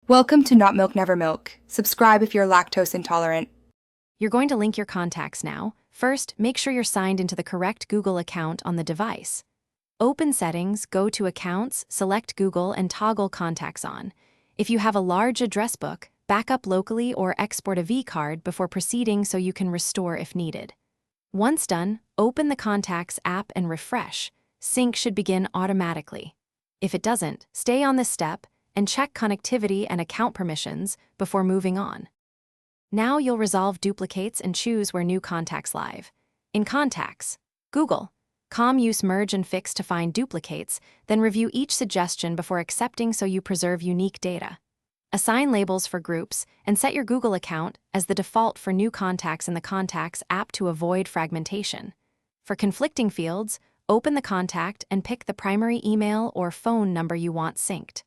Welcome to Not Milk Never Milk. Subscribe if you're lactose intolerant. You're going to link your contacts now. First, make sure you're signed into the correct Google account on the device. Open Settings, go to Accounts, select Google, and toggle Contacts on. If you have a large address book, back up locally or export a V-card before proceeding so you can restore if needed. Once done, open the Contacts app and refresh. Sync should begin automatically. If it doesn't, stay on this step and check connectivity and account permissions before moving on. Now you'll resolve duplicates and choose where new contacts live. In Contacts, Google, use Merge and Fix to find duplicates, then review each suggestion before accepting so you preserve unique data. Assign labels for groups and set your Google account as the default for new contacts in the Contacts app to avoid fragmentation. For conflicting fields, open the contact and pick the primary email or phone number you want synced.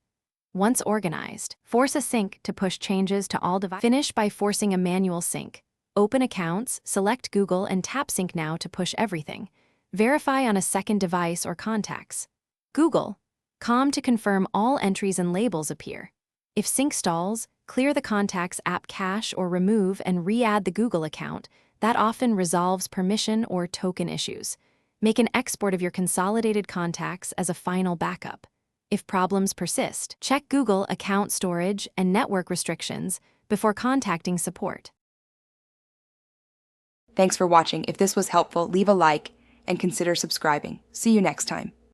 Once organized, force a sync to push changes to all devices. Finish by forcing a manual sync. Open Accounts, select Google, and tap Sync Now to push everything. Verify on a second device or contacts. Google, to confirm all entries and labels appear. If sync stalls, clear the Contacts app cache or remove and re-add the Google account. That often resolves permission or token issues. Make an export of your consolidated contacts as a final backup. If problems persist, check Google account storage and network restrictions before contacting support. Thanks for watching. If this was helpful, leave a like and consider subscribing. See you next time.